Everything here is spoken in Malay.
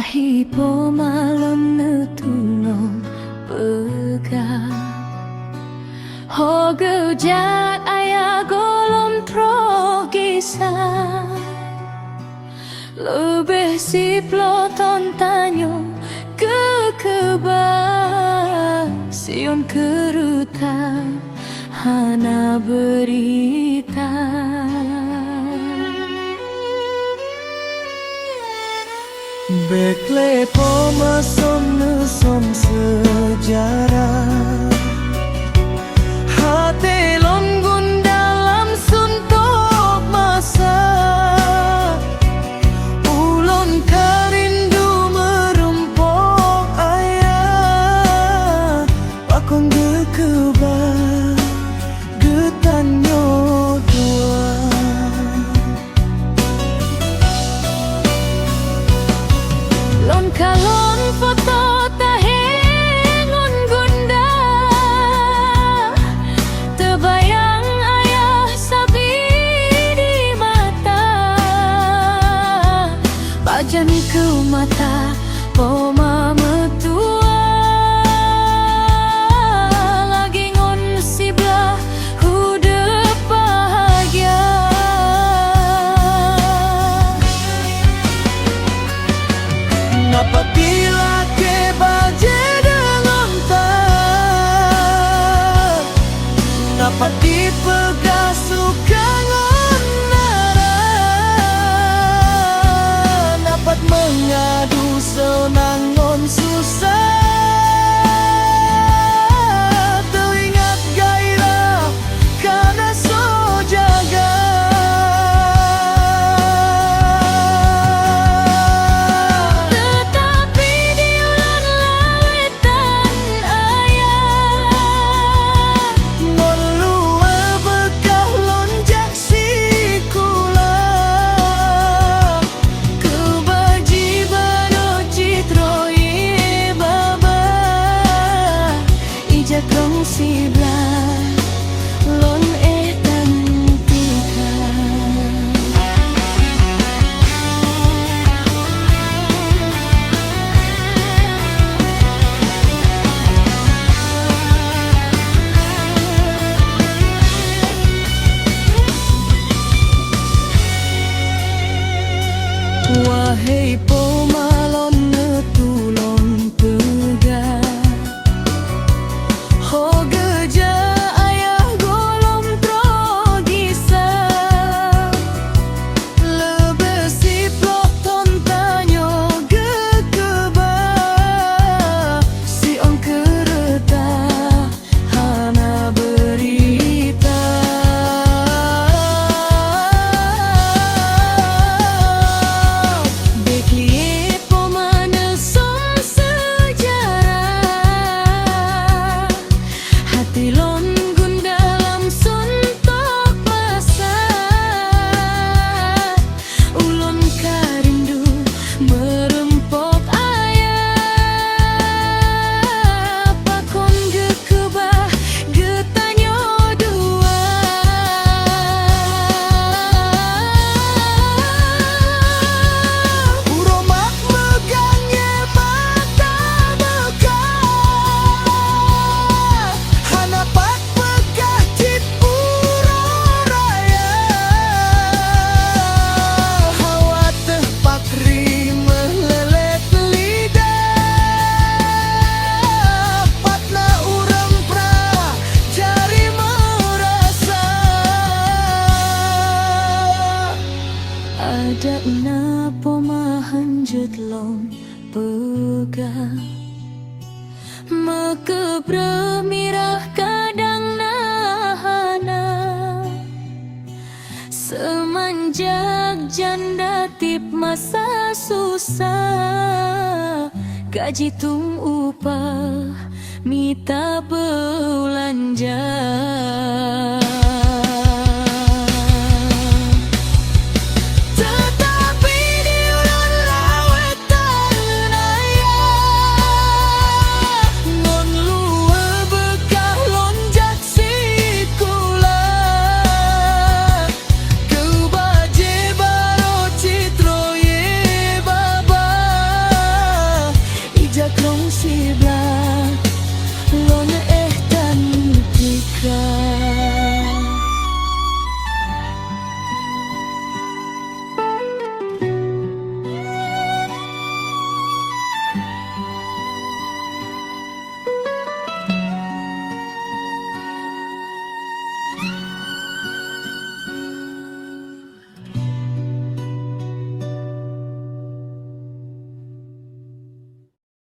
Wahi pomalon netulong pega Hoge jak ayah golom trogisa Lebih si ploton tanyo kekeba Sion keruta hana berita Bekle pomasom nesom sejarah Hati longgun dalam suntuk masa Ulun karindu merumpok ayah Pakong gekeba getanyo tua Lon kalon foto tahengon gunda Terbayang ayah sabi di mata Bajan ke mata poma metua Lagi ngon siblah hudep bahagia Apabila ke baje dengan tak Dapat dipegang suka ngonara Dapat mengadu senangon susah Teringat gairah karena so jaga Wahai pomalon netulon pega Hoge ja ayah golom trogisa Lebih si ploton tanyo gekeba Si on kereta hana berita Ada na pomahanjut long pegang Mekebramirah kadang nahana Semanjak janda tip masa susah Gaji tung upah mita belanja